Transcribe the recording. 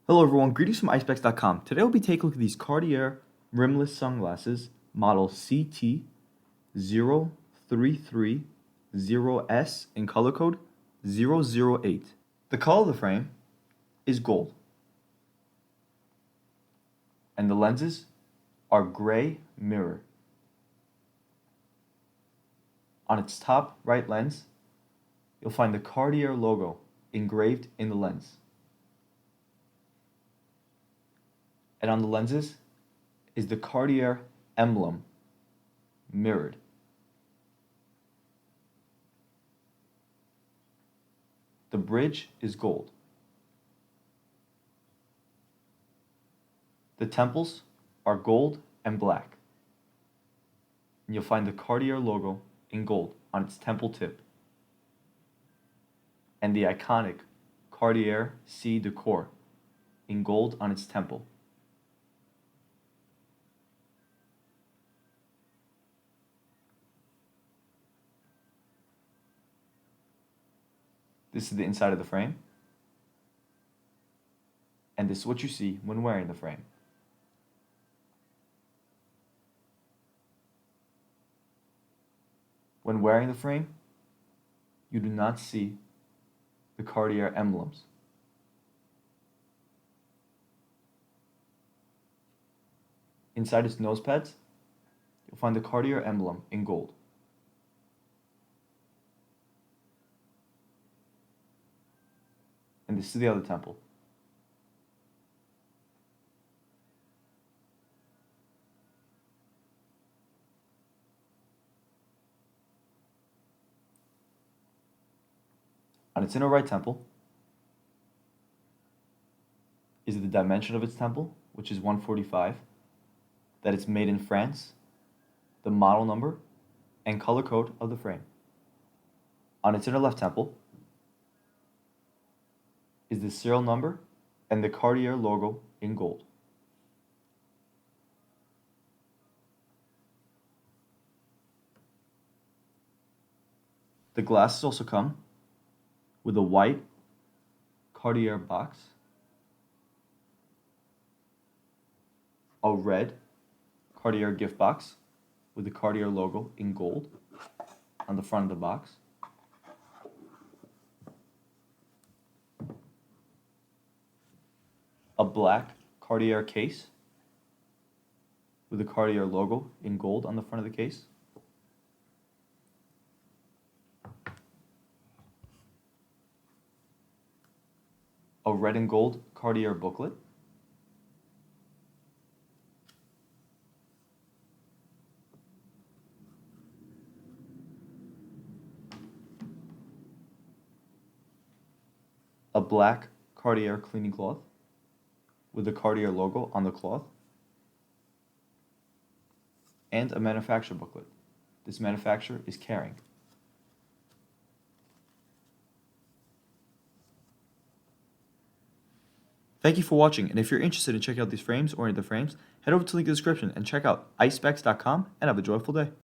Hello everyone, greetings from Eyespecs.com. Today we'll be taking a look at these Cartier rimless sunglasses, model CT0330S in color code 008. The color of the frame is gold, and the lenses are gray mirror. On its top right lens, you'll find the Cartier logo engraved in the lens. And on the lenses is the Cartier emblem mirrored. The bridge is gold. The temples are gold and black. And you'll find the Cartier logo in gold on its temple tip. And the iconic Cartier Décor in gold on its temple. This is the inside of the frame, and this is what you see when wearing the frame. When wearing the frame, you do not see the Cartier emblems. Inside its nose pads, you'll find the Cartier emblem in gold. And this is the other temple. On its inner right temple is the dimension of its temple, which is 145, that it's made in France, the model number, and color code of the frame. On its inner left temple is the serial number and the Cartier logo in gold. The glasses also come with a white Cartier box, a red Cartier gift box with the Cartier logo in gold on the front of the box, a black Cartier case with the Cartier logo in gold on the front of the case, a red and gold Cartier booklet, a black Cartier cleaning cloth with the Cartier logo on the cloth, and a manufacturer booklet. This manufacturer is Kering. Thank you for watching, and if you're interested in checking out these frames or any of the frames, head over to the link in the description and check out Eyespecs.com and have a joyful day.